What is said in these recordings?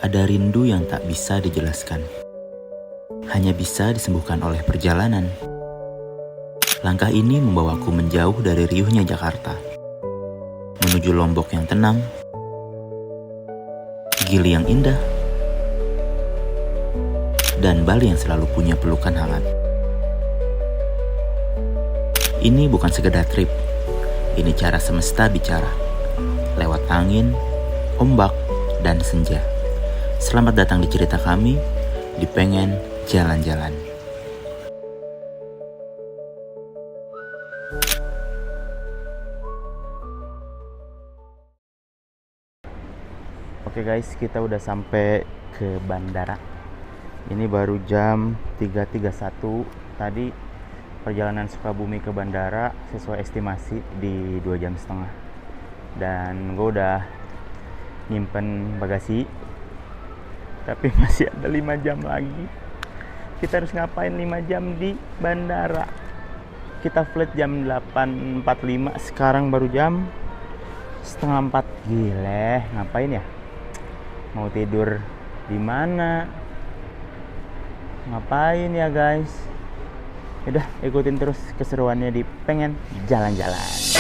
Ada rindu yang tak bisa dijelaskan. Hanya bisa disembuhkan oleh perjalanan. Langkah ini membawaku menjauh dari riuhnya Jakarta. Menuju Lombok yang tenang, Gili yang indah, dan Bali yang selalu punya pelukan hangat. Ini bukan sekedar trip. Ini cara semesta bicara. Lewat angin, ombak, dan senja. Selamat datang di cerita kami, di Pengen Jalan-Jalan. Oke guys, kita udah sampai ke bandara. Ini baru jam 3.31. Tadi perjalanan Sukabumi ke bandara sesuai estimasi di 2,5 jam. Dan gue udah nyimpen bagasi, tapi masih ada 5 jam lagi. Kita harus ngapain 5 jam di bandara? Kita flight jam 8.45, sekarang baru jam 3:30. Gile, ngapain ya? Mau tidur di mana? Ngapain ya guys? Udah, ikutin terus keseruannya di Pengen Jalan-Jalan.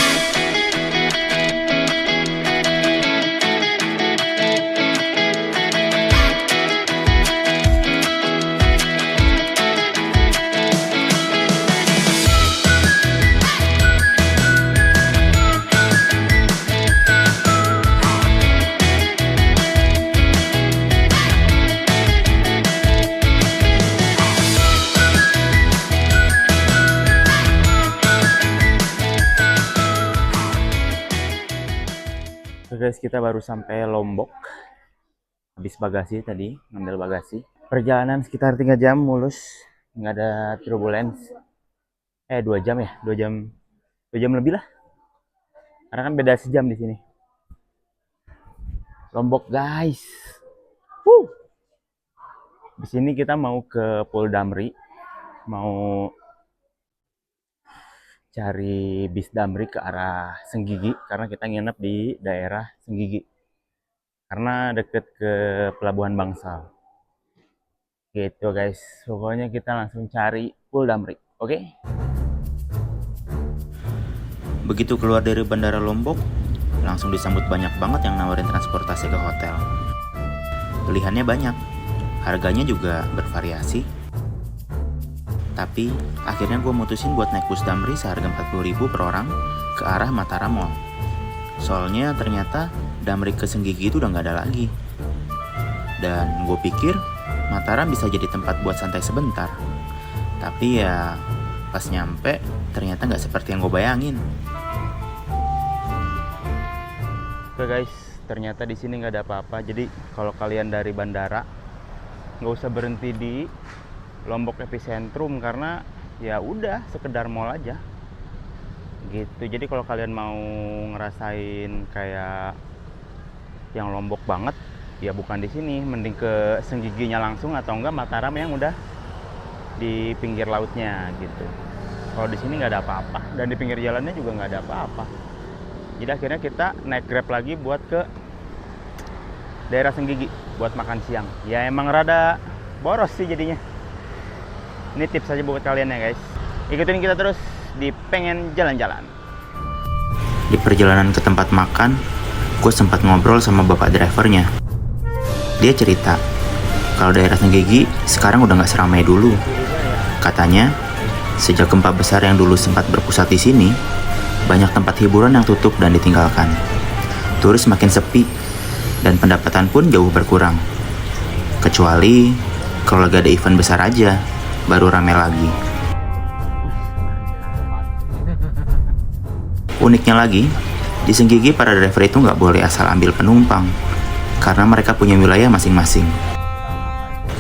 Guys, kita baru sampai Lombok. Habis bagasi tadi, ngambil bagasi. Perjalanan sekitar 3 jam mulus, nggak ada turbulence. 2 jam ya, 2 jam lebih lah. Karena kan beda sejam di sini. Lombok guys. Di sini kita mau ke Pulau Damri, mau cari bis Damri ke arah Senggigi karena kita nginep di daerah Senggigi karena deket ke Pelabuhan Bangsal gitu guys. Pokoknya kita langsung cari Pulau Damri, oke? Begitu keluar dari bandara Lombok, langsung disambut banyak banget yang nawarin transportasi ke hotel. Pilihannya banyak, harganya juga bervariasi. Tapi akhirnya gue mutusin buat naik bus Damri seharga 40.000 per orang ke arah Mataram Mall. Soalnya ternyata Damri ke Senggigi itu udah gak ada lagi. Dan gue pikir Mataram bisa jadi tempat buat santai sebentar. Tapi ya pas nyampe ternyata gak seperti yang gue bayangin. Oke guys, ternyata di sini gak ada apa-apa. Jadi kalau kalian dari bandara gak usah berhenti di Lombok Epicentrum karena ya udah sekedar mall aja gitu. Jadi kalau kalian mau ngerasain kayak yang Lombok banget ya bukan di sini, mending ke Senggiginya langsung atau enggak Mataram yang udah di pinggir lautnya gitu. Kalau di sini nggak ada apa-apa dan di pinggir jalannya juga nggak ada apa-apa. Jadi akhirnya kita naik Grab lagi buat ke daerah Senggigi buat makan siang. Ya emang rada boros sih jadinya. Ini tips aja buat kalian ya guys. Ikutin kita terus di Pengen Jalan-Jalan. Di perjalanan ke tempat makan, gue sempat ngobrol sama bapak drivernya. Dia cerita kalau daerah Senggigi sekarang udah nggak seramai dulu. Katanya sejak gempa besar yang dulu sempat berpusat di sini, banyak tempat hiburan yang tutup dan ditinggalkan. Turis makin sepi dan pendapatan pun jauh berkurang. Kecuali kalau lagi ada event besar aja, baru rame lagi. Uniknya lagi, di Senggigi para driver itu nggak boleh asal ambil penumpang, karena mereka punya wilayah masing-masing.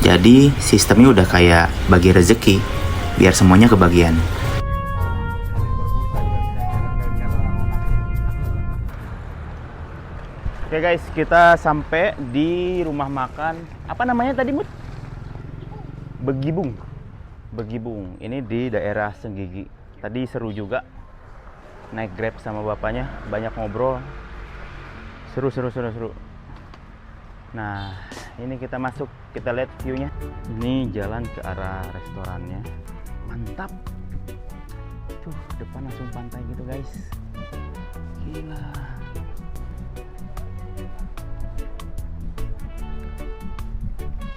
Jadi sistemnya udah kayak bagi rezeki, biar semuanya kebagian. Oke guys, kita sampai di rumah makan. Apa namanya tadi, Mut? Begibung. Ini di daerah Senggigi. Tadi seru juga. Naik Grab sama bapaknya, banyak ngobrol. Seru. Nah, Ini kita masuk, kita lihat view-nya. Ini jalan ke arah restorannya. Mantap. Tuh, depan langsung pantai gitu, guys. Gila.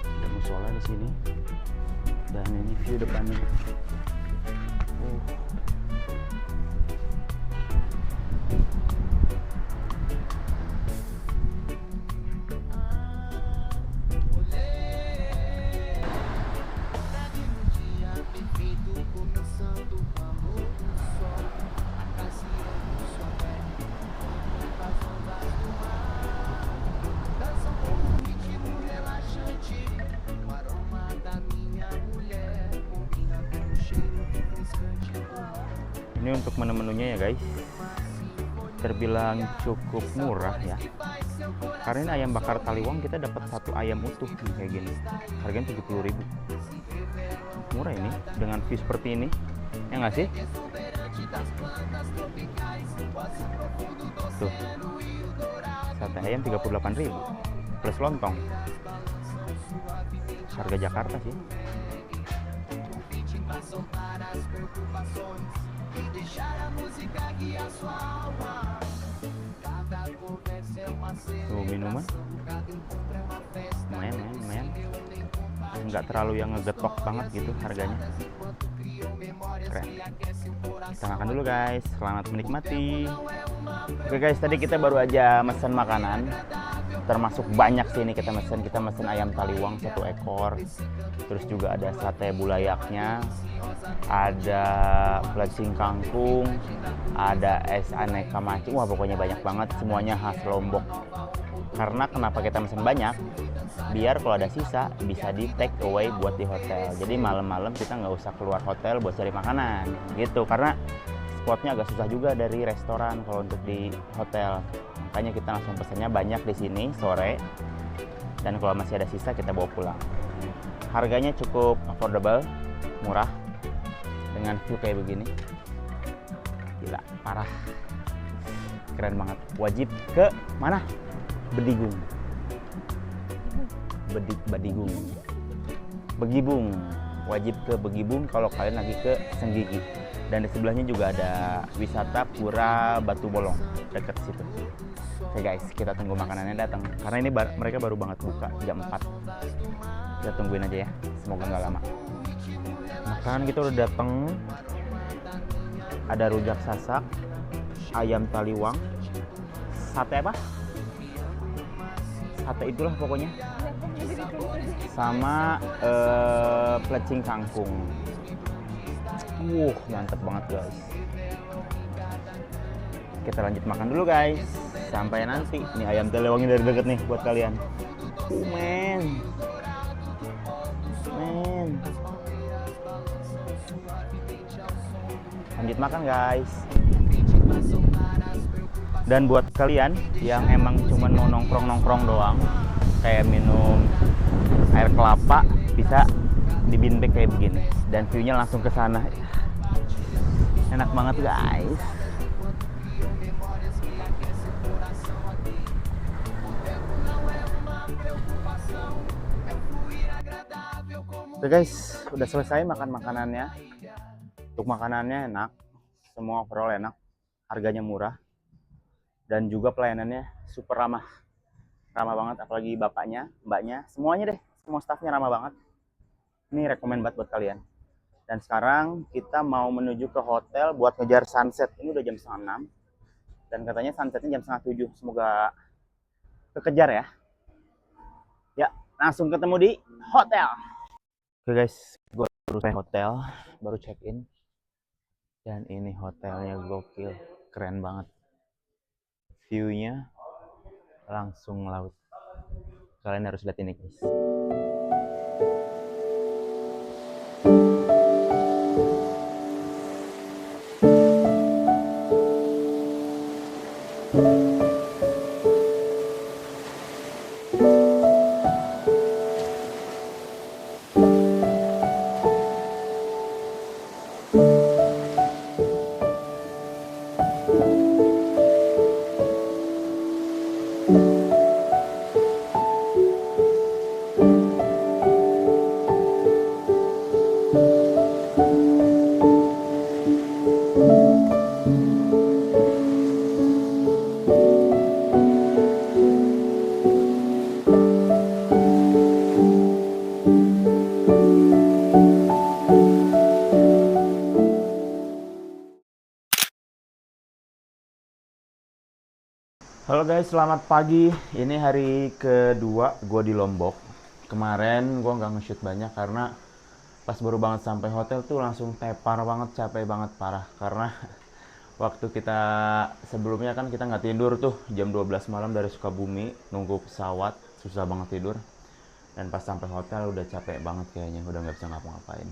Ada musola di sini. Dan ini view depannya. Ini untuk menu-menunya ya guys, terbilang cukup murah ya. Karena ini ayam bakar Taliwang kita dapat satu ayam utuh kayak gini. Harganya 70.000. Murah ini dengan view seperti ini. Ya nggak sih? Tuh. Sate ayam 38.000 plus lontong. Harga Jakarta sih. Tuh minuman lumayan nggak terlalu yang ngegetok banget gitu harganya. Keren. Kita makan dulu guys, selamat menikmati. Oke guys, tadi kita baru aja mesen makanan, termasuk banyak sih ini kita mesen ayam Taliwang 1 ekor, terus juga ada sate bulayaknya, ada plecing kangkung, ada es aneka macam. Wah pokoknya banyak banget, semuanya khas Lombok. Karena kenapa kita mesen banyak, biar kalau ada sisa bisa di take away buat di hotel. Jadi malam-malam kita nggak usah keluar hotel buat cari makanan gitu, karena spotnya agak susah juga dari restoran kalau untuk di hotel. Makanya kita langsung pesennya banyak di sini sore, dan kalau masih ada sisa kita bawa pulang. Harganya cukup affordable, murah, dengan view kayak begini. Gila, parah, keren banget. Wajib ke mana? Bedigung, Begibung. Wajib ke Begibung kalau kalian lagi ke Senggigi. Dan di sebelahnya juga ada wisata Pura Batu Bolong dekat situ. Oke guys, kita tunggu makanannya datang. Karena ini mereka baru banget buka jam 4. Kita tungguin aja ya, semoga nggak lama. Makanan kita udah datang. Ada rujak sasak, ayam Taliwang, sate apa? Sate itulah pokoknya, sama plecing kangkung. Mantep banget guys. Kita lanjut makan dulu guys, sampai nanti. Ini ayam Taliwangnya dari deket nih buat kalian. Men. Lanjut makan guys. Dan buat kalian yang emang cuma mau nongkrong doang, kayak minum air kelapa, bisa di bean bag kayak begini. Dan view-nya langsung ke sana. Enak banget guys. Oke guys, udah selesai makan makanannya. Untuk makanannya enak, semua overall enak, harganya murah. Dan juga pelayanannya super ramah banget, apalagi bapaknya, mbaknya, semuanya deh, semua staffnya ramah banget. Ini rekomen banget buat kalian. Dan sekarang kita mau menuju ke hotel buat ngejar sunset. Ini udah jam 5:30 dan katanya sunsetnya jam 6:30. Semoga kekejar ya. Ya, langsung ketemu di hotel. Oke guys, gue baru sampai hotel, baru check in. Dan ini hotelnya gokil, keren banget. View-nya langsung laut. Kalian harus lihat ini guys. Halo guys, selamat pagi. Ini hari kedua gue di Lombok. Kemarin gue nggak nge-shoot banyak karena pas baru banget sampai hotel tuh langsung tepar banget, capek banget parah. Karena waktu kita sebelumnya kan kita nggak tidur tuh jam 12 malam dari Sukabumi nunggu pesawat, susah banget tidur. Dan pas sampai hotel udah capek banget kayaknya, udah nggak bisa ngapa-ngapain.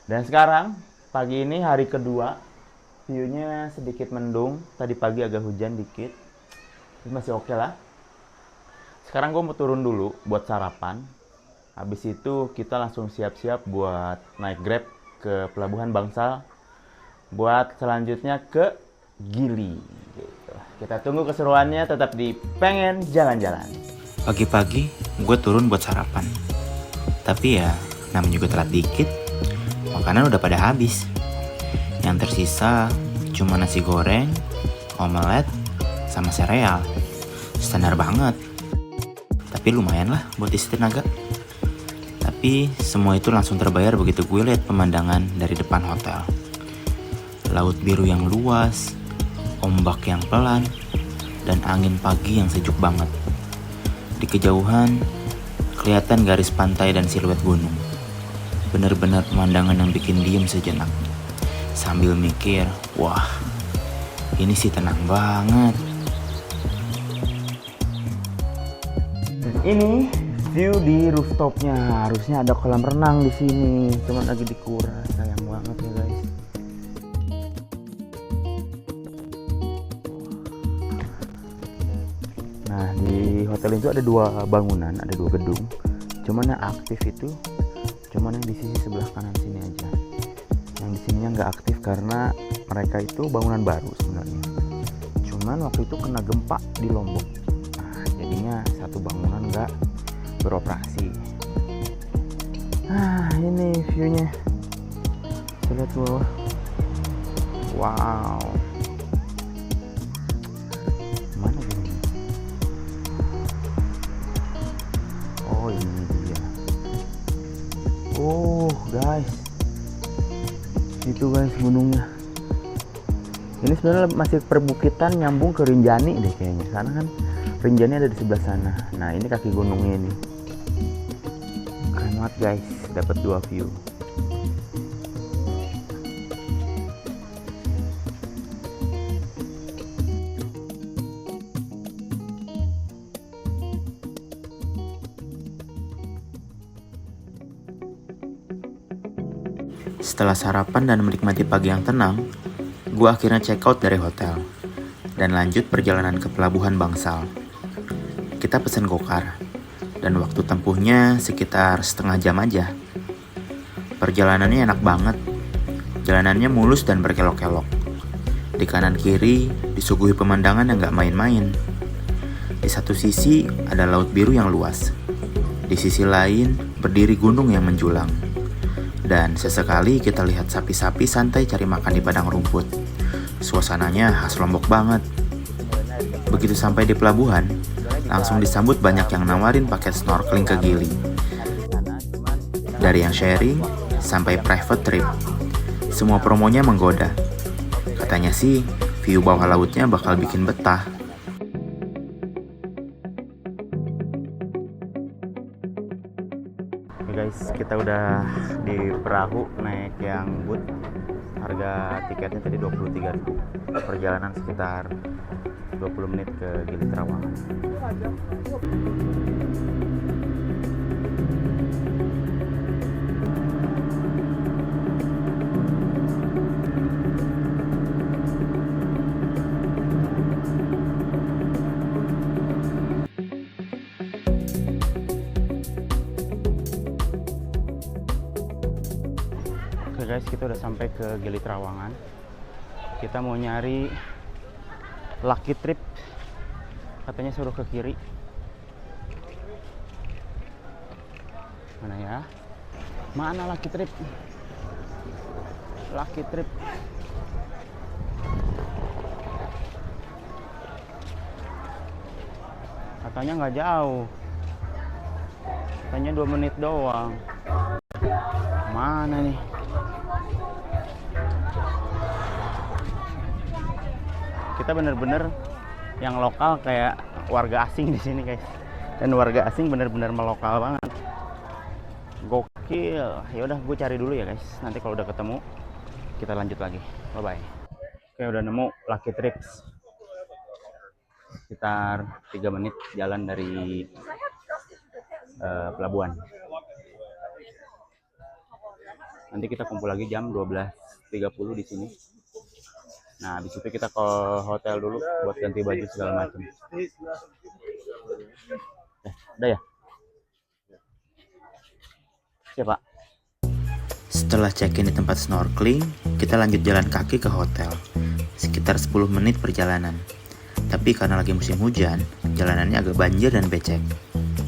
Dan sekarang pagi ini hari kedua, view-nya sedikit mendung. Tadi pagi agak hujan dikit. Masih oke lah. Sekarang gue mau turun dulu buat sarapan. Habis itu kita langsung siap-siap buat naik Grab ke Pelabuhan Bangsal. Buat selanjutnya ke Gili. Gitu. Kita tunggu keseruannya tetap di Pengen Jalan-Jalan. Pagi-pagi gue turun buat sarapan. Tapi ya namanya juga telat dikit. Makanan udah pada habis. Yang tersisa cuma nasi goreng, omelet, sama sereal. Standar banget. Tapi lumayan lah buat isi tenaga. Tapi semua itu langsung terbayar begitu gue lihat pemandangan dari depan hotel. Laut biru yang luas, ombak yang pelan, dan angin pagi yang sejuk banget. Di kejauhan, kelihatan garis pantai dan siluet gunung. Bener-bener pemandangan yang bikin diem sejenak. Sambil mikir, wah, ini sih tenang banget. Ini view di rooftopnya. Harusnya ada kolam renang di sini, cuman lagi dikuras. Sayang banget ya guys. Nah, di hotel itu ada dua bangunan, ada dua gedung. Cuman yang aktif itu cuman yang di sisi sebelah kanan sini aja. Yang di sininya nggak aktif karena mereka itu bangunan baru sebenarnya. Cuman waktu itu kena gempa di Lombok. Nah, jadinya satu bangunan nggak beroperasi. Nah, ini view-nya. Kita lihat ke bawah. Wow. Mana gini? Oh, ini dia. Oh, guys. Itu guys gunungnya. Ini sebenarnya masih perbukitan nyambung ke Rinjani deh kayaknya. Sana kan Rinjani ada di sebelah sana. Nah, ini kaki gunungnya ini. Keren banget guys, dapat dua view. Setelah sarapan dan menikmati pagi yang tenang, gue akhirnya check out dari hotel dan lanjut perjalanan ke Pelabuhan Bangsal. Kita pesen gokar dan waktu tempuhnya sekitar setengah jam aja. Perjalanannya enak banget. Jalanannya mulus dan berkelok-kelok. Di kanan kiri disuguhi pemandangan yang gak main-main. Di satu sisi ada laut biru yang luas. Di sisi lain berdiri gunung yang menjulang. Dan sesekali kita lihat sapi-sapi santai cari makan di padang rumput. Suasananya khas Lombok banget. Begitu sampai di pelabuhan, langsung disambut banyak yang nawarin paket snorkeling ke Gili. Dari yang sharing sampai private trip, semua promonya menggoda. Katanya sih, view bawah lautnya bakal bikin betah. Guys, kita udah di perahu naik yang boot. Harga tiketnya tadi 23.000. Perjalanan sekitar 20 menit ke Gili Trawangan. Oke guys, kita udah sampai ke Gili Trawangan. Kita mau nyari Lucky Trip. Katanya suruh ke kiri. Mana ya? Mana Lucky Trip? Lucky Trip. Katanya nggak jauh. Katanya 2 menit doang. Mana nih? Kita bener-bener yang lokal kayak warga asing di sini guys. Dan warga asing bener-bener melokal banget. Gokil. Ya udah, gue cari dulu ya guys. Nanti kalau udah ketemu kita lanjut lagi. Bye bye. Oke, udah nemu Lucky Trips. Sekitar 3 menit jalan dari pelabuhan. Nanti kita kumpul lagi jam 12.30 di sini. Nah, habis itu kita ke hotel dulu buat ganti baju segala macam. Udah ya? Siapa? Setelah check-in di tempat snorkeling, kita lanjut jalan kaki ke hotel. Sekitar 10 menit perjalanan. Tapi karena lagi musim hujan, jalanannya agak banjir dan becek.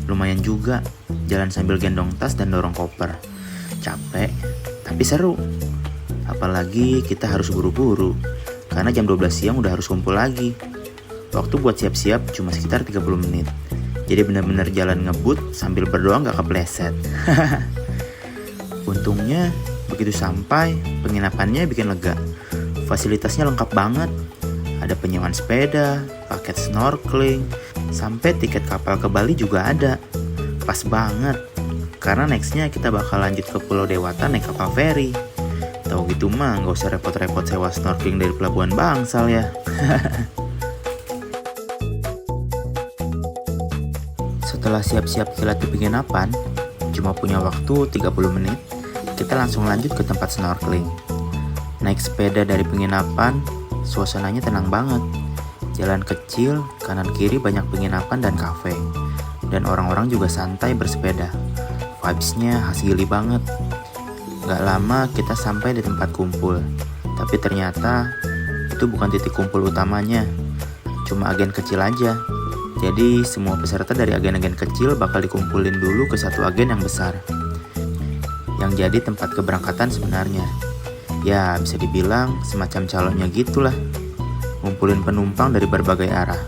Lumayan juga, jalan sambil gendong tas dan dorong koper. Capek, tapi seru. Apalagi kita harus buru-buru, karena jam 12 siang udah harus kumpul lagi. Waktu buat siap-siap cuma sekitar 30 menit. Jadi benar-benar jalan ngebut sambil berdoa nggak kepleset. Untungnya, begitu sampai, penginapannya bikin lega. Fasilitasnya lengkap banget. Ada penyewaan sepeda, paket snorkeling, sampai tiket kapal ke Bali juga ada. Pas banget, karena nextnya kita bakal lanjut ke Pulau Dewata naik kapal feri. Tahu gitu mah nggak usah repot-repot sewa snorkeling dari Pelabuhan Bangsal ya. Setelah siap-siap kilat di penginapan, cuma punya waktu 30 menit, kita langsung lanjut ke tempat snorkeling. Naik sepeda dari penginapan, suasananya tenang banget. Jalan kecil, kanan kiri banyak penginapan dan kafe. Dan orang-orang juga santai bersepeda. Vibes-nya khas Gili banget. Gak lama kita sampai di tempat kumpul. Tapi ternyata itu bukan titik kumpul utamanya. Cuma agen kecil aja. Jadi semua peserta dari agen-agen kecil bakal dikumpulin dulu ke satu agen yang besar. Yang jadi tempat keberangkatan sebenarnya. Ya bisa dibilang semacam calonnya gitulah. Ngumpulin penumpang dari berbagai arah.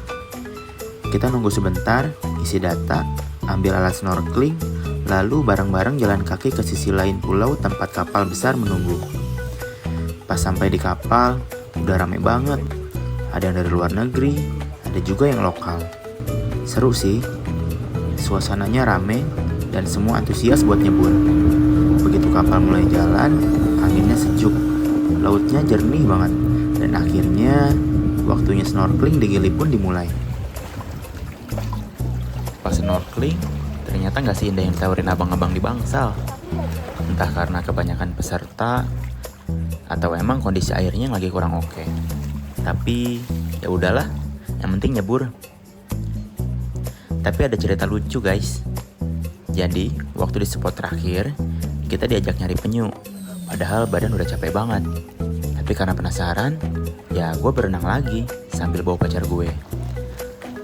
Kita nunggu sebentar, isi data, ambil alat snorkeling, lalu bareng-bareng jalan kaki ke sisi lain pulau tempat kapal besar menunggu. Pas sampai di kapal, udah rame banget. Ada yang dari luar negeri, ada juga yang lokal. Seru sih, suasananya rame dan semua antusias buat nyebur. Begitu kapal mulai jalan, anginnya sejuk, lautnya jernih banget, dan akhirnya waktunya snorkeling di Gili pun dimulai. Pas snorkeling, ternyata nggak seindah yang ditawarin abang-abang di Bangsal. Entah karena kebanyakan peserta atau emang kondisi airnya lagi kurang oke. Tapi ya udahlah, yang penting nyebur. Tapi ada cerita lucu guys. Jadi waktu di spot terakhir kita diajak nyari penyu. Padahal badan udah capek banget. Tapi karena penasaran, ya gue berenang lagi sambil bawa pacar gue.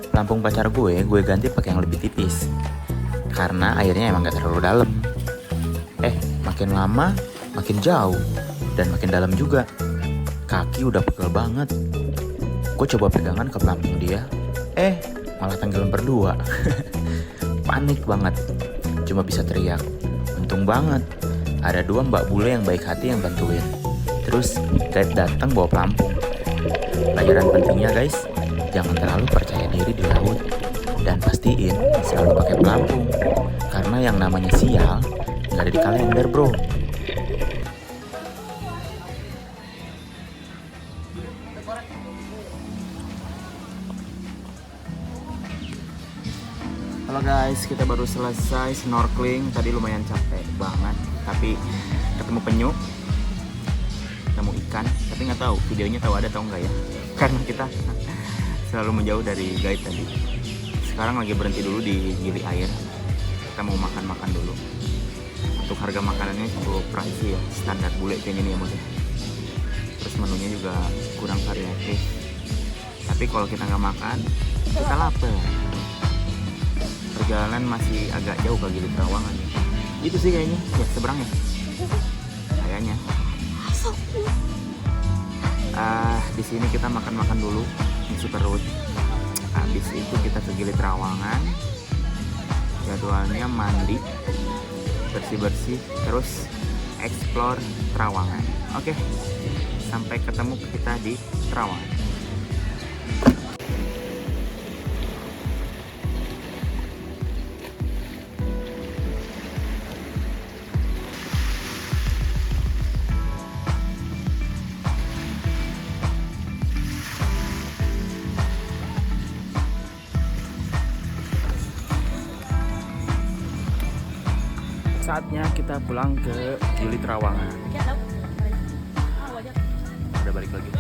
Pelampung pacar gue ganti pakai yang lebih tipis. Karena airnya emang gak terlalu dalam. Makin lama makin jauh dan makin dalam juga. Kaki udah pegel banget. Gue coba pegangan ke pelampung dia. Malah tenggelam berdua. Panik banget. Cuma bisa teriak. Untung banget ada 2 mbak bule yang baik hati yang bantuin. Terus guide datang bawa pelampung. Pelajaran pentingnya guys, jangan terlalu percaya diri di laut. Dan pastiin selalu pakai pelampung. Karena yang namanya sial nggak ada di kalender bro. Halo guys, kita baru selesai snorkeling. Tadi lumayan capek banget, tapi ketemu penyu, ketemu ikan. Tapi nggak tahu videonya ada atau enggak ya, karena kita selalu menjauh dari guide tadi. Sekarang lagi berhenti dulu di Gili Air. Kita mau makan dulu. Untuk harga makanannya cukup pricey ya, standar bule kayaknya nih ya bos. Terus menunya juga kurang variatif. Tapi kalau kita nggak makan, kita lapar. Perjalanan masih agak jauh ke Gili Trawangan ya. Itu sih kayaknya, ya seberang ya. Kayaknya. Di sini kita makan dulu, ngisi perut. Habis itu kita ke Gili Trawangan. Jadwalnya mandi, bersih-bersih, terus explore Trawangan. Oke, sampai ketemu kita di Trawangan. saatnya kita pulang ke Gili Trawangan. Udah balik lagi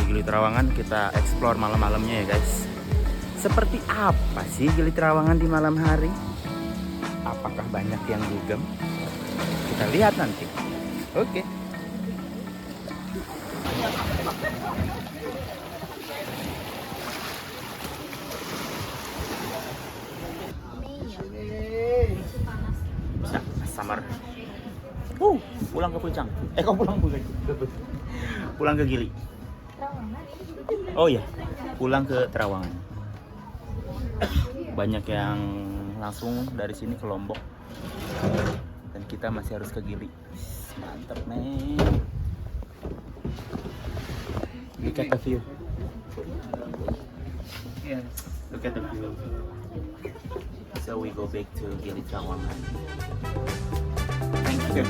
di Gili Trawangan, kita explore malam-malamnya ya guys. Seperti apa sih Gili Trawangan di malam hari? Apakah banyak yang dugem? Kita lihat nanti. Oke. Bisa, samar. Pulang ke Puncak. Kok pulang pulang ke Gili. Oh iya, pulang ke Trawangan. Banyak yang langsung dari sini ke Lombok. Dan kita masih harus ke Gili. Mantap, men. Look at the view. Yes, look at the view. So we go back to Gili Trawangan. Thank you.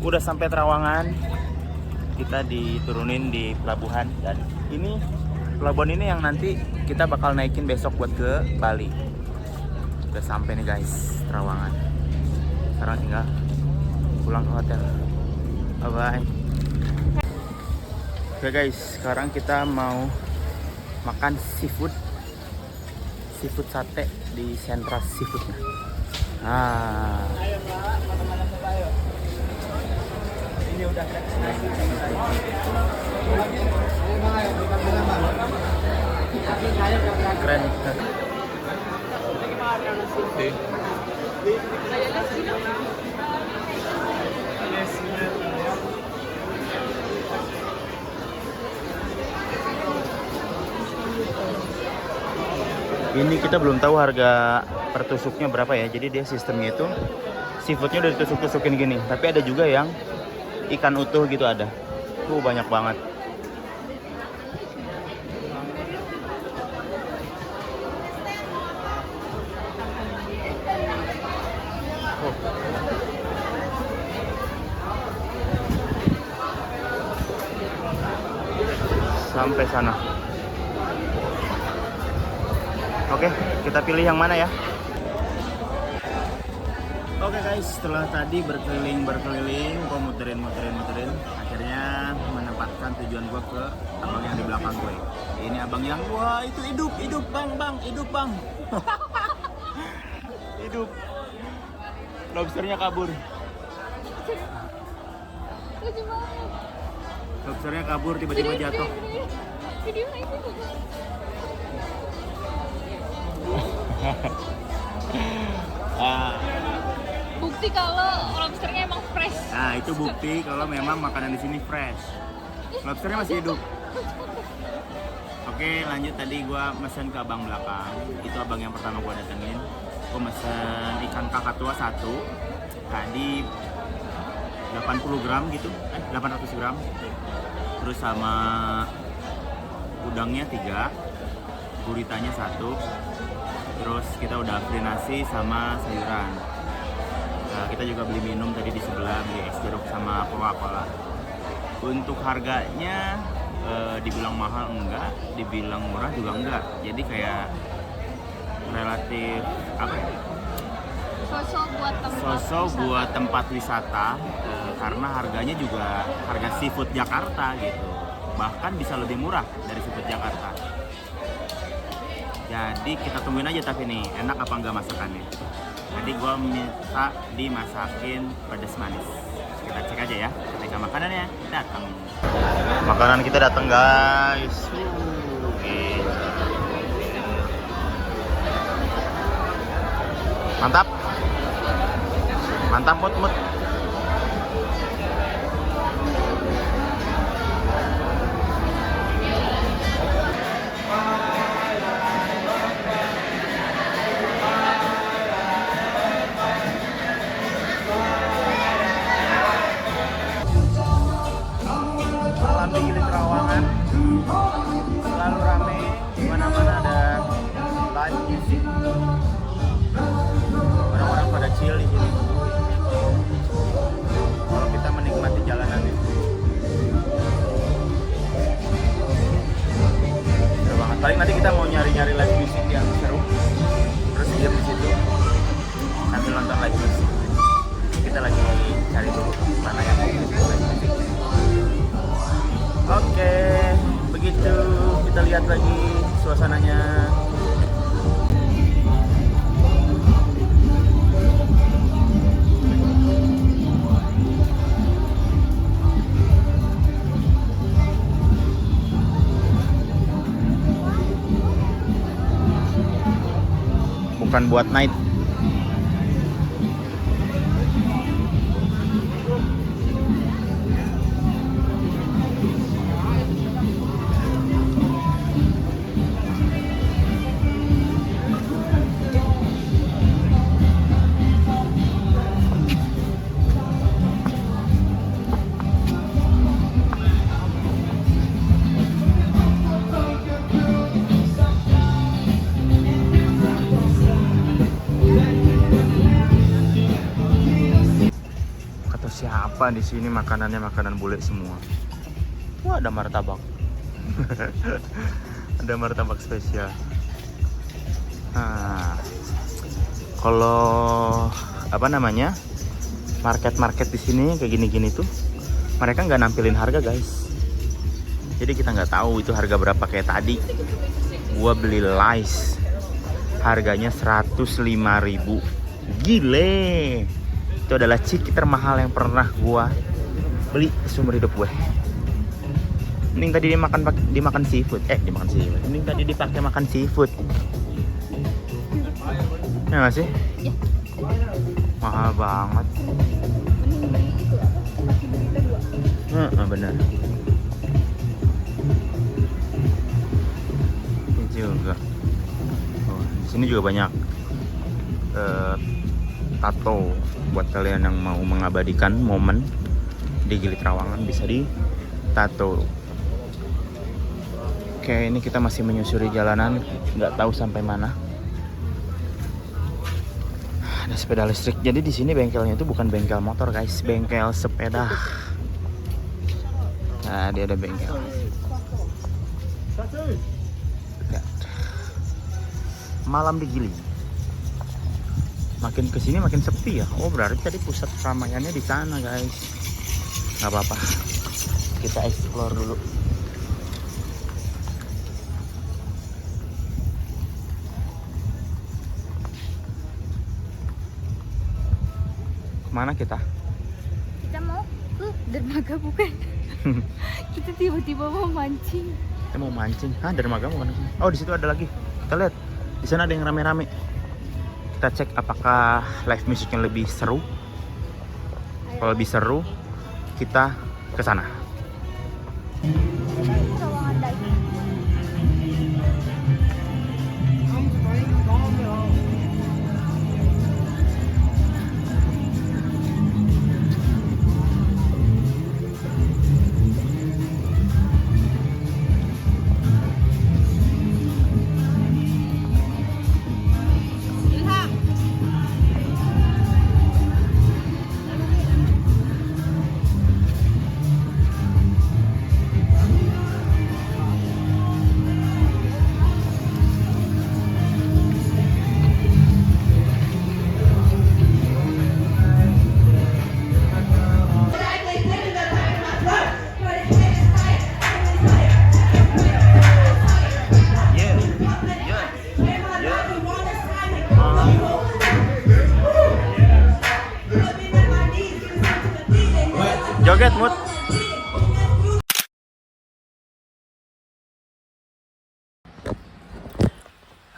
Udah sampai Trawangan, kita diturunin di pelabuhan, dan ini pelabuhan ini yang nanti kita bakal naikin besok buat ke Bali. Udah sampai nih guys, Trawangan. Sekarang tinggal pulang ke hotel. Bye bye. Oke guys, sekarang kita mau makan seafood sate di sentra seafoodnya. Ayo Mbak, mana-mana coba ayo. Ini udah Keren. Ini kita belum tahu harga per tusuknya berapa ya. Jadi dia sistemnya itu seafoodnya udah ditusuk-tusukin gini. Tapi ada juga yang ikan utuh gitu ada. Tuh banyak banget. Sampai sana. Oke, kita pilih yang mana ya? Oke guys, setelah tadi berkeliling, gua muterin, akhirnya menempatkan tujuan gua ke abang yang di belakang gue. Ini abang yang, wah itu hidup bang, hidup bang. Hidup. Lobsternya kabur. Lobsternya kabur, tiba-tiba jatuh. Bukti kalau lobsternya emang fresh. Nah, itu bukti kalau memang makanan di sini fresh. Lobsternya masih hidup. Oke, lanjut. Tadi gua mesen ke abang belakang. Itu abang yang pertama gua datengin. Gua mesen ikan kakatua 1. Tadi 80 gram gitu. 800 gram. Terus sama udangnya 3. guritanya satu. Terus kita udah free nasi sama sayuran. Nah, kita juga beli minum tadi di sebelah, beli es jeruk sama Coca-Cola. Untuk harganya dibilang mahal enggak, dibilang murah juga enggak. Jadi kayak relatif apa ya? Sosok buat tempat wisata karena harganya juga harga seafood Jakarta gitu. Bahkan bisa lebih murah dari seafood Jakarta. Jadi kita tungguin aja tapi nih enak apa enggak masakannya. Jadi gua minta dimasakin pedas manis. Kita cek aja ya ketika makanannya datang. Makanan kita datang guys. Mantap. Mantap mut. Malam di Gili Trawangan selalu rame, di mana-mana ada live music. Orang-orang pada chill di sini. Kalau kita menikmati jalanan ini. Seru banget. Paling nanti kita mau nyari-nyari live music yang seru. Terus diam di situ sambil nonton live music. Kita lagi cari dulu mana yang live music. Oke, begitu kita lihat lagi suasananya. Bukan buat night. Siapa di sini makanannya makanan bule semua. Wah, ada martabak. Ada martabak spesial. Nah, kalau apa namanya market di sini kayak gini-gini tuh mereka nggak nampilin harga guys. Jadi kita nggak tahu itu harga berapa kayak tadi. Gua beli lice, harganya 105.000. Gile. Itu adalah ciki termahal yang pernah gua beli seumur hidup gue. Mending tadi dimakan seafood. Mending tadi dipakai makan seafood. Ya nggak sih? Ya. Mahal banget. Bener. Ini juga. Oh, di sini juga banyak tato. Buat kalian yang mau mengabadikan momen di Gili Trawangan bisa di tato. Oke, ini kita masih menyusuri jalanan, nggak tahu sampai mana. Ada sepeda listrik. Jadi di sini bengkelnya itu bukan bengkel motor guys, bengkel sepeda. Nah, dia ada bengkel. Malam di Gili. Makin kesini makin sepi ya. Oh, berarti tadi pusat keramaiannya di sana guys. Nggak apa-apa, kita explore dulu. Kemana kita? Kita mau ke dermaga bukan? Kita tiba-tiba mau mancing. Kita mau mancing. Dermaga bukan? Oh, di situ ada lagi. Kita lihat. Di sana ada yang rame-rame. Kita cek apakah live musiknya lebih seru. Kalau lebih seru, kita ke sana.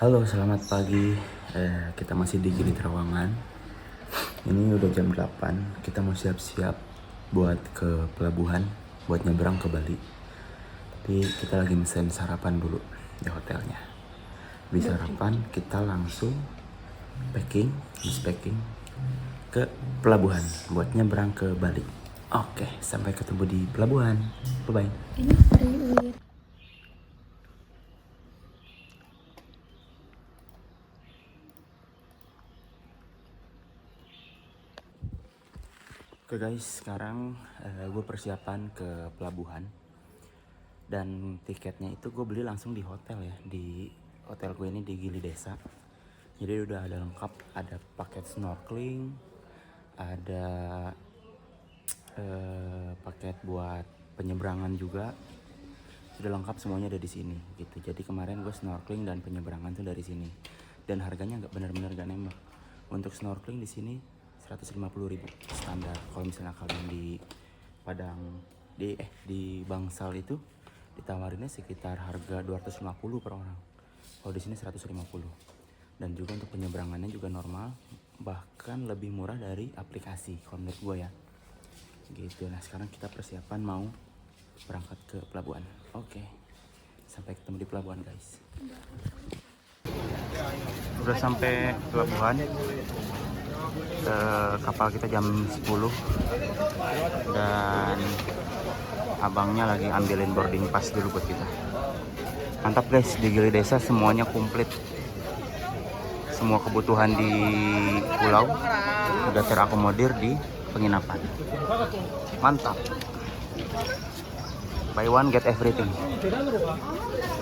Halo, selamat pagi. Kita masih di Gili Trawangan. Ini udah jam 8. Kita mau siap-siap buat ke pelabuhan, buat nyebrang ke Bali. Tapi kita lagi mesen sarapan dulu di hotelnya. Habis sarapan, kita langsung packing ke pelabuhan buat nyebrang ke Bali. Oke, sampai ketemu di pelabuhan. Bye-bye. Ini free. Oke guys, sekarang gue persiapan ke pelabuhan. Dan tiketnya itu gue beli langsung di hotel ya. Di hotel gue ini di Gili Desa. Jadi udah ada lengkap, ada paket snorkeling, ada paket buat penyeberangan juga. Sudah lengkap semuanya ada di sini gitu. Jadi kemarin gue snorkeling dan penyeberangan tuh dari sini. Dan harganya nggak benar-benar gak nembak. Untuk snorkeling di sini 150.000 standar. Kalau misalnya kalian di Padang di Bangsal itu ditawarinnya sekitar harga 250 per orang. Kalau di sini 150. Dan juga untuk penyeberangannya juga normal, bahkan lebih murah dari aplikasi kalau menurut gue ya. Gitu. Nah, sekarang kita persiapan mau berangkat ke pelabuhan. Oke. Sampai ketemu di pelabuhan, guys. Udah sampai pelabuhan. Kapal kita jam 10 dan abangnya lagi ambilin boarding pass dulu buat kita. Mantap guys, di Gili Desa semuanya komplit. Semua kebutuhan di pulau udah terakomodir di penginapan. Mantap. Buy one get everything.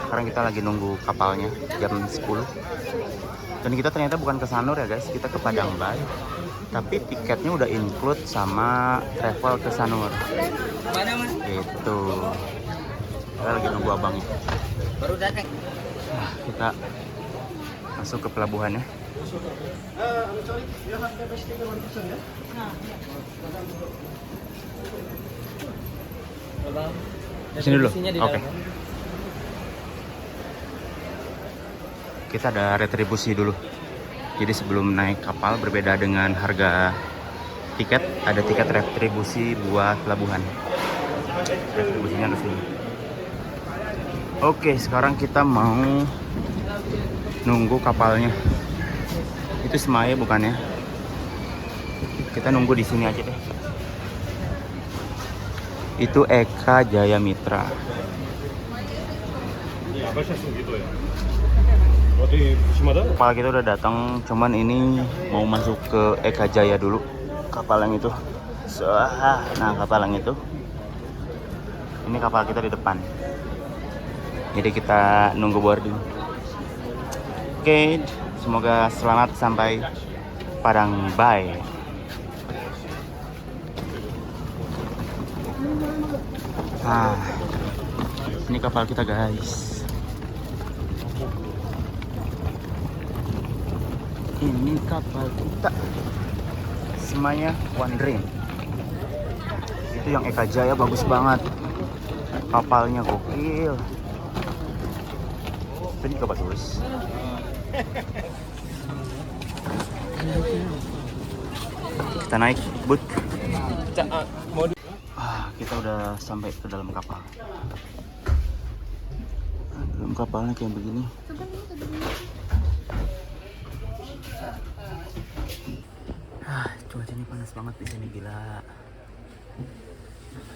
Sekarang kita lagi nunggu kapalnya jam 10. Dan kita ternyata bukan ke Sanur ya guys, kita ke Padang Bay. Tapi tiketnya udah include sama travel ke Sanur. Gitu. Kita lagi nunggu abangnya. Baru datang. Nah, kita masuk ke pelabuhan ya. Sini dulu. Oke. Kita ada retribusi dulu. Jadi sebelum naik kapal, berbeda dengan harga tiket, ada tiket retribusi buat pelabuhan. Retribusinya di sini. Oke, sekarang kita mau nunggu kapalnya. Itu Semaya bukan ya? Kita nunggu di sini aja deh. Itu Eka Jaya Mitra. Kapal kita udah datang, cuman ini mau masuk ke Eka Jaya dulu. Kapal yang itu. Nah, kapal yang itu. Ini kapal kita di depan. Jadi kita nunggu boarding. Oke, semoga selamat sampai Padang Bay. Nah, ini kapal kita guys. Ini kapal kita. Semaya One Dream. Itu yang Eka Jaya bagus banget. Kapalnya gokil. Ini coba tulis. Kita naik boot. Kita udah sampai ke dalam kapal. Dalam kapalnya kayak begini. Cuaca ini panas banget di sini, gila.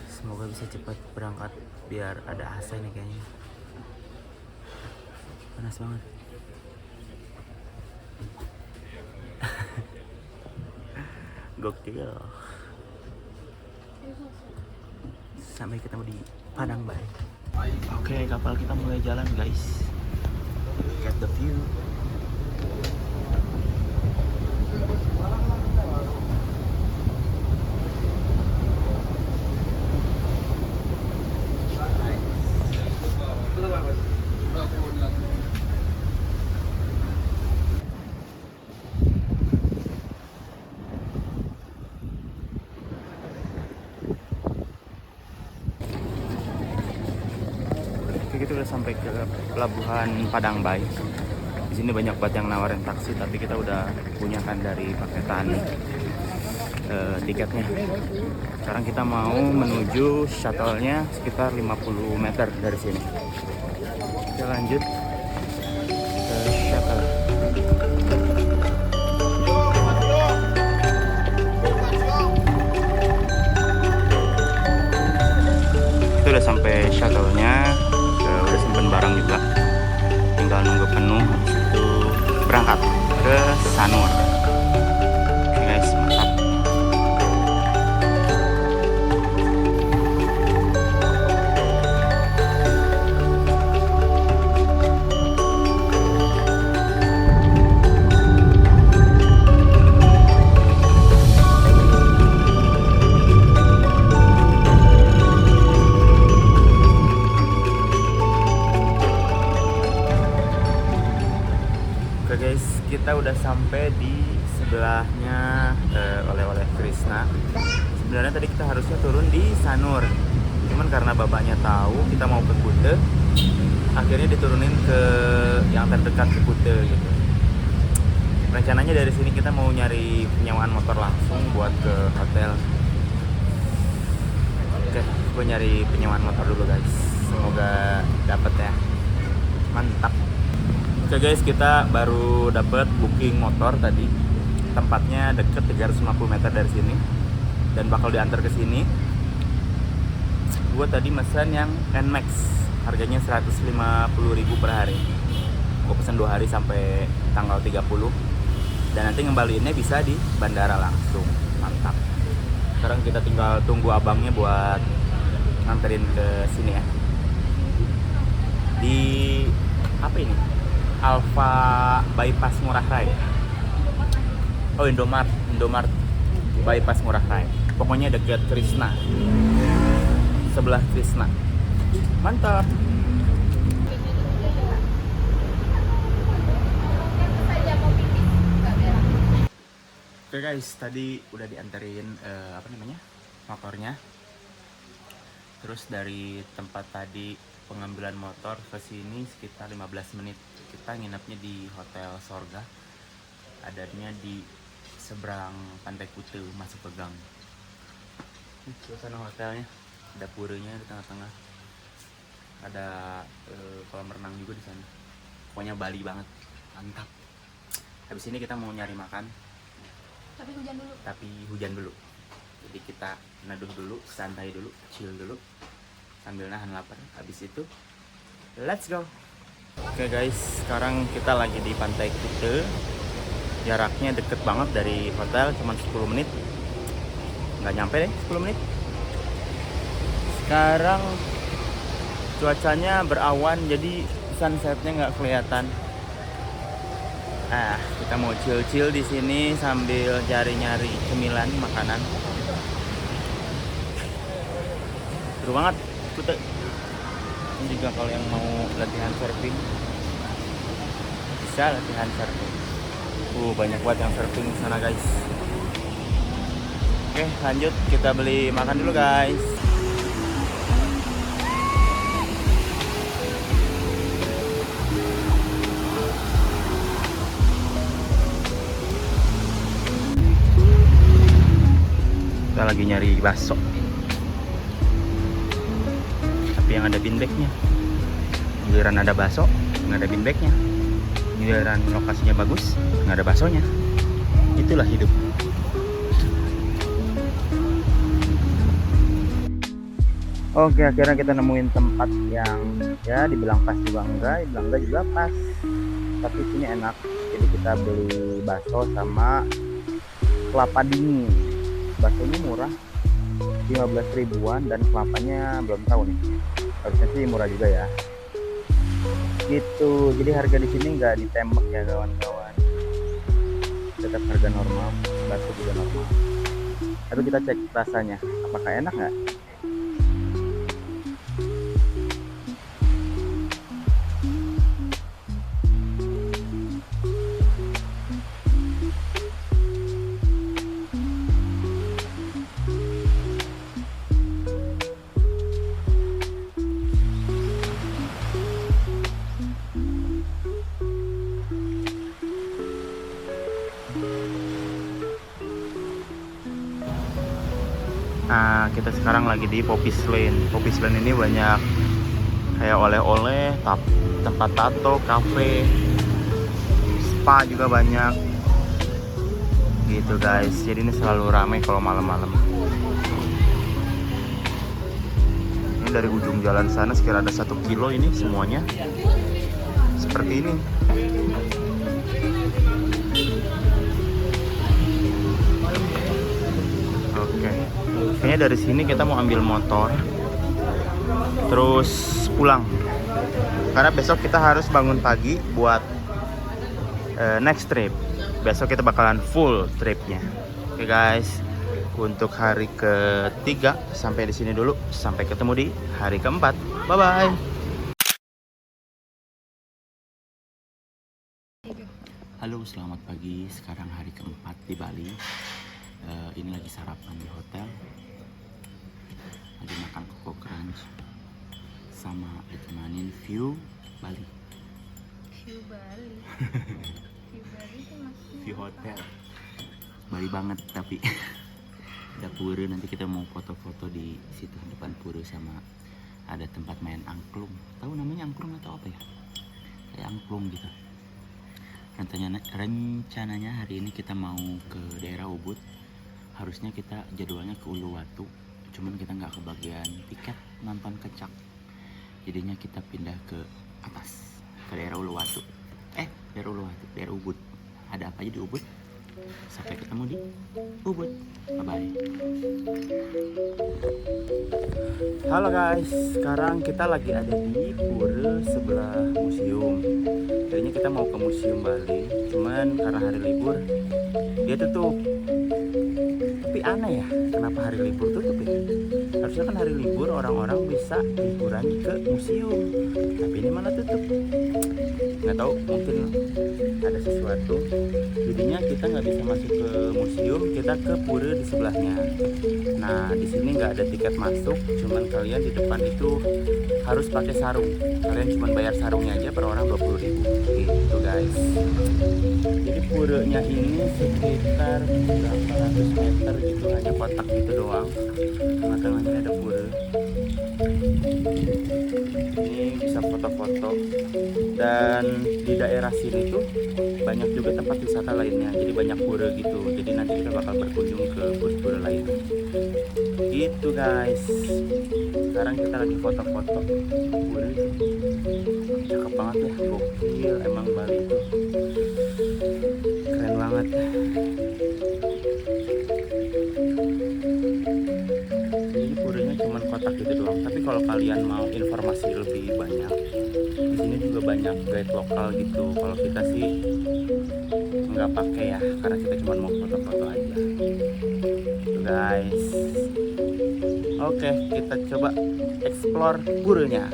Semoga bisa cepat berangkat biar ada AC nih kayaknya. Panas banget. Gokil. Sampai ketemu di Padang Bay. Oke, kapal kita mulai jalan guys. Get the view. Kita udah sampai ke pelabuhan Padang Bay. Di sini banyak banget yang nawarin taksi, tapi kita udah punya kan dari paketan tiketnya. Sekarang kita mau menuju shuttle-nya sekitar 50 meter dari sini. Kita lanjut ke shuttle. Kita udah sampai shuttle-nya, udah simpen barang juga. Tinggal nunggu penuh, habis itu berangkat ke Sanur. Oke guys, mantap. Oke guys, kita udah sampai di sebelahnya oleh-oleh Krishna. Sebenarnya tadi kita harusnya turun di Sanur, cuman karena bapaknya tahu kita mau ke Kute, akhirnya diturunin ke yang terdekat ke Kute gitu. Rencananya dari sini kita mau nyari penyewaan motor langsung buat ke hotel. Oke, gue nyari penyewaan motor dulu guys. Semoga dapet ya. Mantap. Oke guys, kita baru dapat booking motor tadi. Tempatnya deket 350 meter dari sini dan bakal diantar ke sini. Gue tadi pesan yang NMAX, harganya 150.000 per hari. Gue pesan 2 hari sampai tanggal 30. Dan nanti ngembaliinnya bisa di bandara langsung. Mantap. Sekarang kita tinggal tunggu abangnya buat nganterin ke sini ya. Di apa ini? Alfa Bypass Ngurah Rai. Oh, Indomart Bypass Ngurah Rai. Pokoknya dekat Krishna. Sebelah Krishna. Mantap. Oke guys, tadi udah dianterin motornya. Terus dari tempat tadi pengambilan motor ke sini sekitar 15 menit. Kita nginepnya di Hotel Sorga. Adanya di seberang Pantai Kute, masuk ke gang. Suasana hotelnya, ada puranya di tengah-tengah. Ada kolam renang juga di sana. Pokoknya Bali banget, mantap. Habis ini kita mau nyari makan. Tapi hujan dulu. Jadi kita neduh dulu, santai dulu, chill dulu, sambil nahan lapar. Habis itu, let's go. Oke guys, sekarang kita lagi di Pantai Kute. Jaraknya deket banget dari hotel, cuma 10 menit. Nggak nyampe deh, 10 menit. Sekarang cuacanya berawan, jadi sunsetnya nggak kelihatan. Kita mau chill-chill di sini sambil cari-nyari cemilan, makanan. Seru banget, Kute. Ini juga kalau yang mau latihan surfing, bisa latihan surfing. Banyak banget yang surfing di sana guys. Oke, lanjut kita beli makan dulu guys. Kita lagi nyari bakso, tapi yang ada beanbagnya. Giliran ada bakso, nggak ada beanbagnya. Giliran lokasinya bagus, nggak ada baksonya. Itulah hidup. Oke, akhirnya kita nemuin tempat yang ya dibilang pas juga enggak, dibilang enggak juga pas. Tapi sini enak. Jadi kita beli bakso sama kelapa dingin. Baksonya murah, 15 ribuan, dan kelapanya belum tahu nih. Harusnya sih murah juga ya. Gitu. Jadi harga di sini nggak ditembak ya kawan-kawan. Tetap harga normal, bakso juga normal. Tapi kita cek rasanya, apakah enak nggak? Nah, kita sekarang lagi di Popis Lane. Popis Lane ini banyak kayak oleh-oleh, tempat tato, cafe, spa juga banyak. Gitu guys. Jadi ini selalu ramai kalau malam-malam. Ini dari ujung jalan sana sekitar ada 1 kilo ini semuanya. Seperti ini. Oke. Kayaknya dari sini kita mau ambil motor terus pulang. Karena besok kita harus bangun pagi buat next trip. Besok kita bakalan full tripnya. Oke guys. Untuk hari ketiga sampai di sini dulu. Sampai ketemu di hari keempat. Bye bye. Halo, selamat pagi. Sekarang hari keempat di Bali. Ini lagi sarapan di hotel. Lagi makan Koko Crunch sama ditemanin view Bali. View Bali. View Bali itu maksudnya View apa? hotel. Bali banget tapi ada pura. Nanti kita mau foto-foto di situ depan pura sama ada tempat main angklung. Tahu namanya angklung atau apa ya? Kayak angklung gitu. Rencananya hari ini kita mau ke daerah Ubud. Harusnya kita jadwalnya ke Uluwatu, cuman kita nggak kebagian tiket nonton Kecak. Jadinya kita pindah ke atas, ke daerah Uluwatu. Daerah Ubud. Ada apa aja di Ubud? Sampai ketemu di Ubud. Bye-bye. Halo guys, sekarang kita lagi ada di pura sebelah museum. Tadinya kita mau ke Museum Bali, cuman karena hari libur dia tutup. Tapi aneh ya, kenapa hari libur tutup ya? Harusnya kan hari libur orang-orang bisa liburan ke museum, tapi ini malah tutup. Nggak tahu, mungkin ada sesuatu. Jadinya kita nggak bisa masuk ke museum, kita ke pura di sebelahnya. Nah, di sini nggak ada tiket masuk, cuman kalian di depan itu harus pakai sarung. Kalian cuma bayar sarungnya aja per orang 20.000. Gitu guys. Jadi puranya ini sekitar berapa ratus meter gitu, hanya kotak gitu doang. Tengah-tengahnya ada pura. Ini bisa foto-foto. Dan di daerah sini tuh banyak juga tempat wisata lainnya. Jadi banyak pura gitu. Jadi nanti kita bakal berkunjung ke pura-pura lain. Gitu guys. Sekarang kita lagi foto-foto pura. Cakep banget ya, gokil emang Bali itu. Keren banget. Jadi puranya cuma kotak gitu doang. Tapi kalau kalian mau informasi lebih banyak, di sini juga banyak guide lokal gitu. Kalau kita sih nggak pakai ya, karena kita cuma mau foto-foto aja. Tuh guys. Oke, kita coba explore puranya.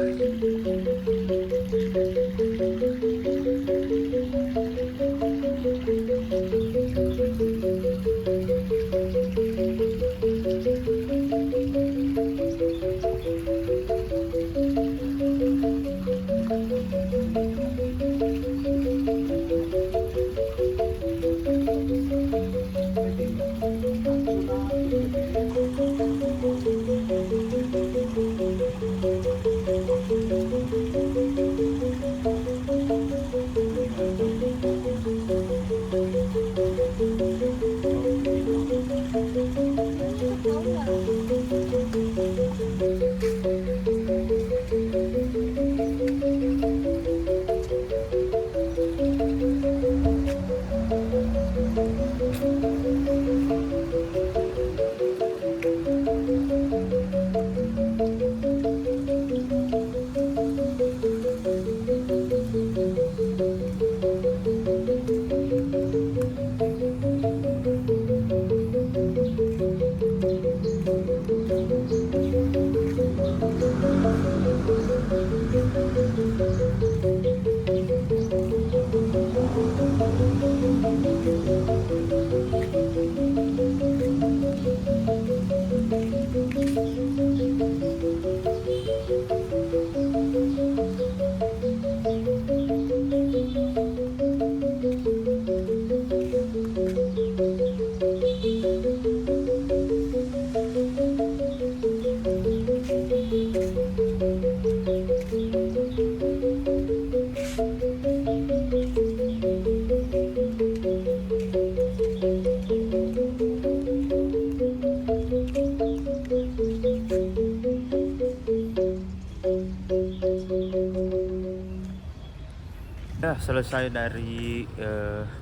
Ya, selesai dari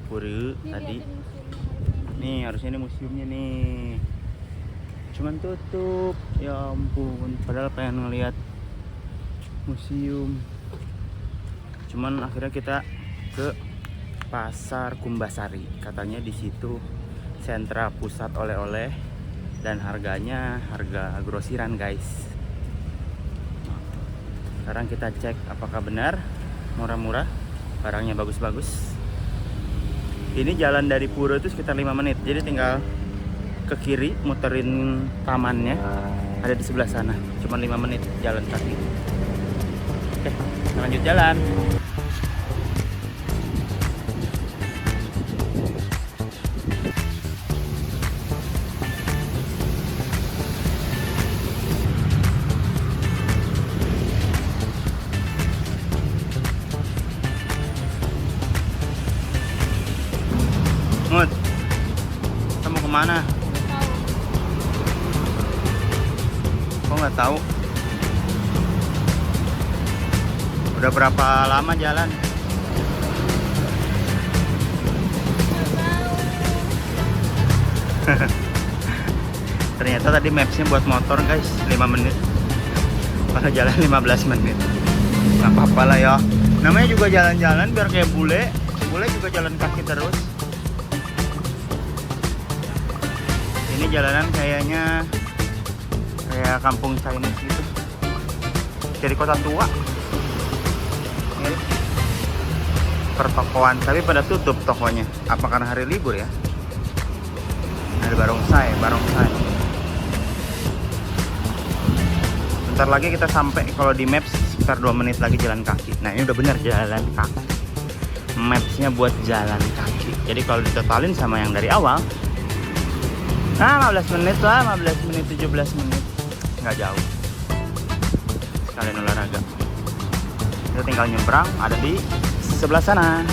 Pura tadi. Nih, harusnya ini museumnya nih. Cuman tutup. Ya ampun, padahal pengen ngeliat museum. Cuman akhirnya kita ke Pasar Kumbasari. Katanya di situ sentra pusat oleh-oleh dan harganya harga grosiran, guys. Sekarang kita cek apakah benar murah-murah, barangnya bagus-bagus. Ini jalan dari Pura itu sekitar 5 menit. Jadi tinggal ke kiri muterin tamannya, ada di sebelah sana. Cuma 5 menit jalan kaki. Oke, lanjut jalan. Mut, kita mau kemana? Kok nggak tahu? Udah berapa lama jalan? Ternyata tadi mapsnya buat motor, guys, 5 menit. Kalau jalan 15 menit. Nggak apa-apa lah ya. Namanya juga jalan-jalan biar kayak bule. Bule juga jalan kaki terus. Ini jalanan kayaknya kayak kampung Chinese gitu. Jadi kota tua. Ini pertokoan, tapi pada tutup tokonya. Apa karena hari libur ya? Ada barongsai. Bentar lagi kita sampai, kalau di maps sekitar 2 menit lagi jalan kaki. Nah, ini udah bener jalan kaki. Mapsnya buat jalan kaki. Jadi kalau ditotalin sama yang dari awal, nah 15 menit lah, 15 menit, 17 menit. Nggak jauh. Sekalian olahraga. Kita tinggal nyebrang, ada di sebelah sana.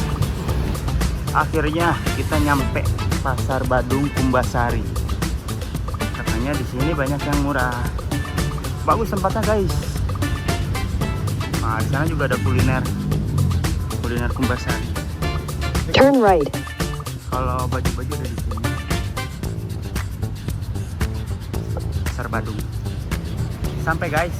Akhirnya kita nyampe Pasar Badung Kumbasari. Katanya di sini banyak yang murah. Bagus tempatnya, guys. Nah, di sana juga ada kuliner Kumbasari. Turn right. Kalau baju-baju ada di sini. Pasar Badung. Sampai, guys.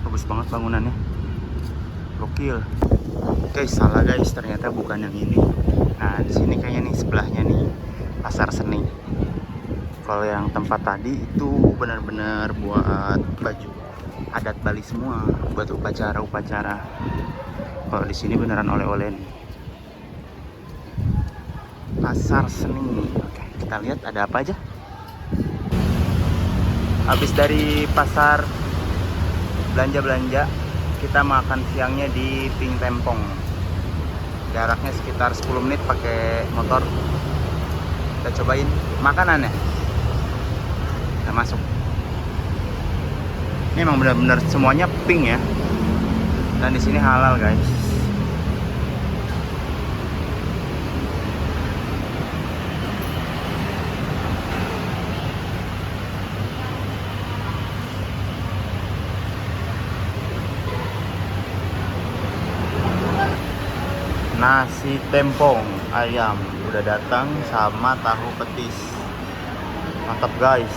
Bagus banget bangunannya. Gokil. Oke, salah guys, ternyata bukan yang ini. Nah, di sini kayaknya nih sebelahnya nih Pasar Seni. Kalau yang tempat tadi itu benar-benar buat baju adat Bali semua, buat upacara-upacara. Kalau di sini beneran oleh-oleh nih. Pasar Seni. Oke, kita lihat ada apa aja. Habis dari pasar belanja-belanja, kita makan siangnya di Ping Tempong. Jaraknya sekitar 10 menit pakai motor. Kita cobain makanannya. Kita masuk. Ini emang benar-benar semuanya pink ya. Dan di sini halal, guys. Nasi tempong ayam udah datang sama tahu petis. Mantap, guys.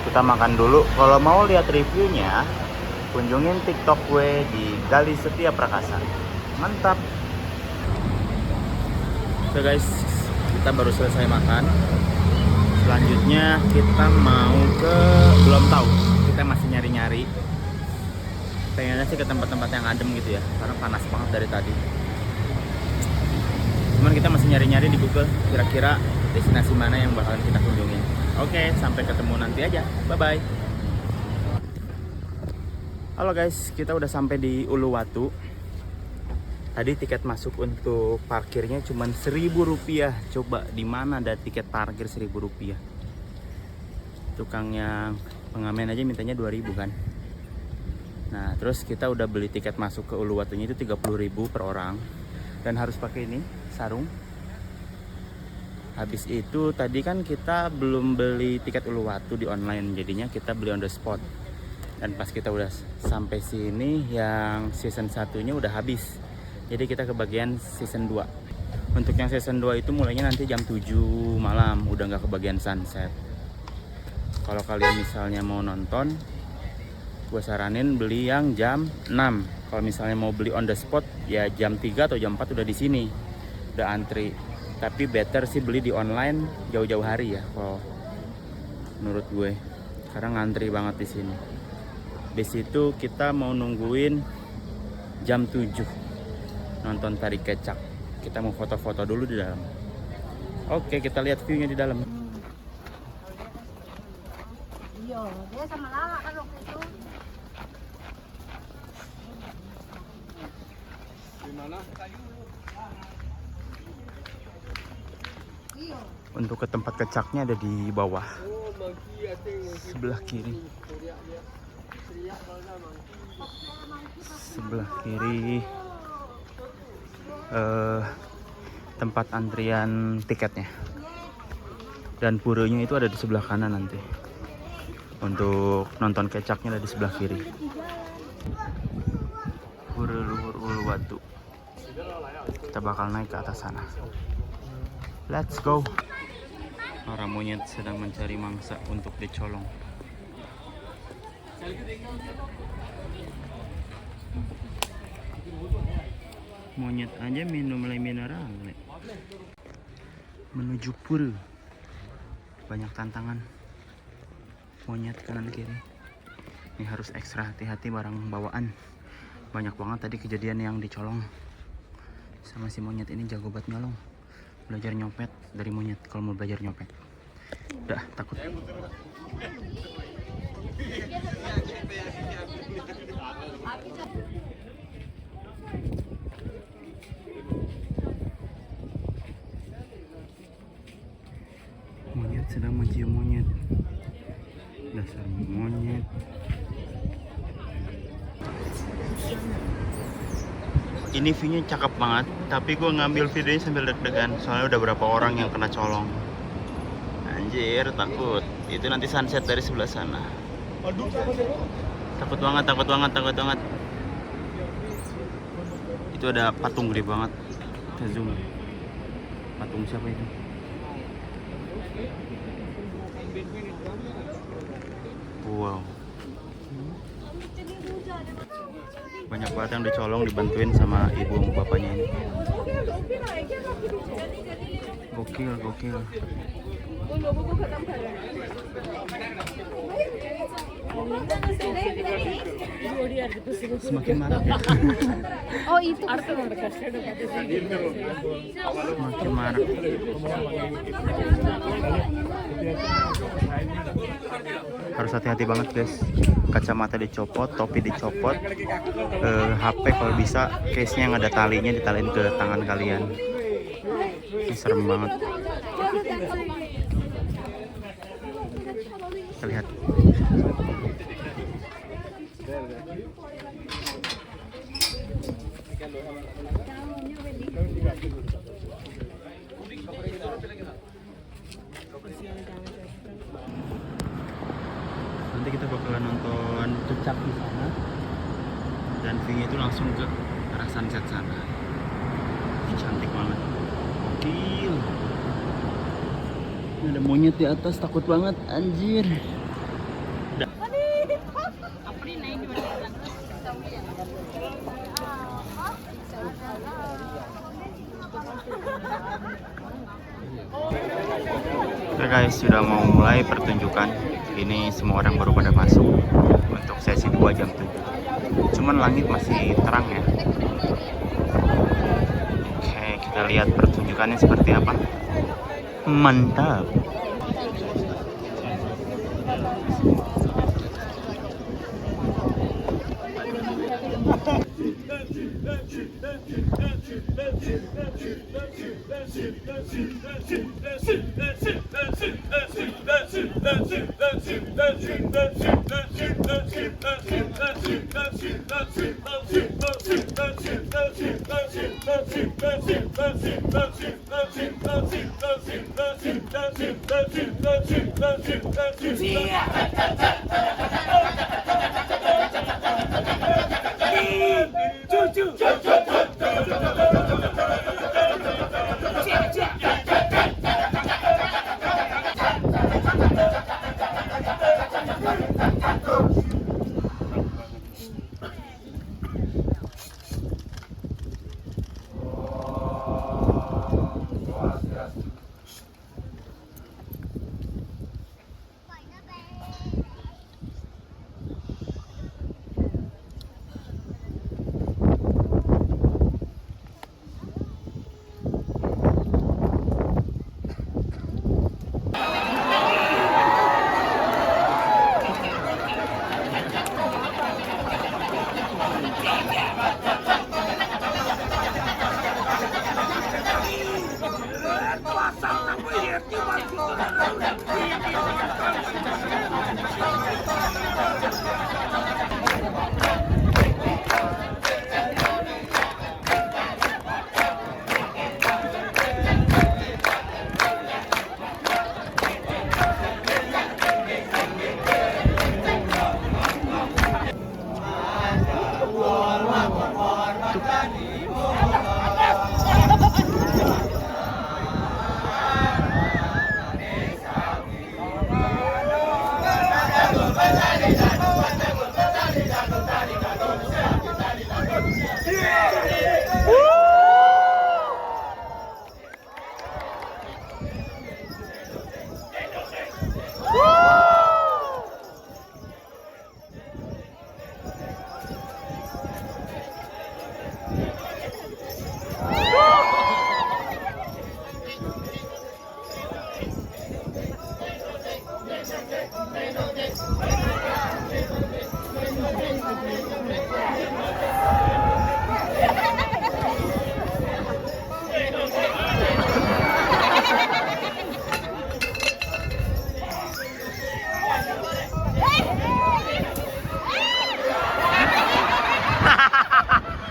Kita makan dulu. Kalau mau lihat reviewnya, kunjungin TikTok gue di Gali Setia Prakasa. Mantap. Oke, guys, kita baru selesai makan. Selanjutnya kita mau ke, belum tahu, kita masih nyari-nyari. Pengennya sih ke tempat-tempat yang adem gitu ya, karena panas banget dari tadi. Cuman kita masih nyari-nyari di Google kira-kira destinasi mana yang bakalan kita kunjungin. Oke, sampai ketemu nanti aja. Bye-bye. Halo guys, kita udah sampai di Uluwatu. Tadi tiket masuk untuk parkirnya cuma Rp1.000. Coba di mana ada tiket parkir Rp1.000? Tukang yang pengamen aja mintanya 2.000 kan. Nah, terus kita udah beli tiket masuk ke Uluwatunya itu 30.000 per orang. Dan harus pakai ini, sarung. Habis itu tadi kan kita belum beli tiket Uluwatu di online, jadinya kita beli on the spot. Dan pas kita udah sampai sini, yang season 1-nya udah habis. Jadi kita kebagian season 2. Untuk yang season 2 itu mulainya nanti jam 7 malam, udah nggak kebagian sunset. Kalau kalian misalnya mau nonton, gue saranin beli yang jam 6. Kalau misalnya mau beli on the spot, ya jam 3 atau jam 4 udah di sini, udah antri. Tapi better sih beli di online jauh-jauh hari ya, kalau menurut gue, karena ngantri banget di sini. Di situ kita mau nungguin jam 7 nonton tari kecak. Kita mau foto-foto dulu di dalam. Oke, kita lihat view-nya di dalam. Iya, dia sama Lala kan waktu itu. Untuk ke tempat kecaknya ada di bawah, sebelah kiri. Sebelah kiri tempat antrian tiketnya. Dan puranya itu ada di sebelah kanan nanti. Untuk nonton kecaknya ada di sebelah kiri. Pura Luhur Uluwatu. Kita bakal naik ke atas sana. Let's go. Para monyet sedang mencari mangsa untuk dicolong. Monyet aja minum mulai mineral. Menuju pura. Banyak tantangan. Monyet kanan kiri. Ini harus ekstra hati-hati barang bawaan. Banyak banget tadi kejadian yang dicolong. Sama si monyet ini jago banget nyolong. Belajar nyopet dari monyet kalau mau belajar nyopet. Udah takut. Monyet sedang mencium monyet. Dasar monyet. Ini view-nya cakep banget, tapi gue ngambil videonya sambil deg-degan soalnya udah berapa orang yang kena colong. Anjir, takut. Itu nanti sunset dari sebelah sana. Takut banget, takut banget, takut banget. Itu ada patung gede banget. Kita zoom. Patung siapa itu? Wow. Banyak banget yang dicolong, dibantuin sama ibu bapaknya ini. Gokil, gokil. Semakin marah ya. Oh itu. Semakin marah. Harus hati-hati banget guys. Kacamata dicopot, topi dicopot, HP kalau bisa case-nya yang ada talinya ditaliin ke tangan kalian. Ini serem banget. Kita lihat. Nanti kita bakalan nonton kecak di sana dan view-nya itu langsung ke arah sunset sana. Ini cantik banget. Gokil. Ini ada monyet di atas, takut banget anjir. Oke guys, sudah mau mulai pertunjukan. Ini semua orang baru pada masuk untuk sesi 2 jam 7. Cuman langit masih terang ya. Oke, kita lihat pertunjukannya seperti apa. Mantap.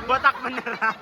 Botak beneran.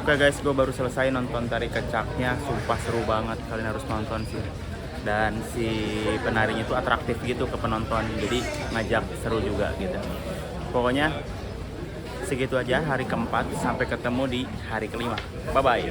Oke guys, gue baru selesai nonton tari kecaknya, sumpah seru banget, kalian harus nonton sih. Dan si penarinya itu atraktif gitu ke penonton, jadi ngajak seru juga gitu. Pokoknya segitu aja hari keempat, sampai ketemu di hari kelima. Bye bye.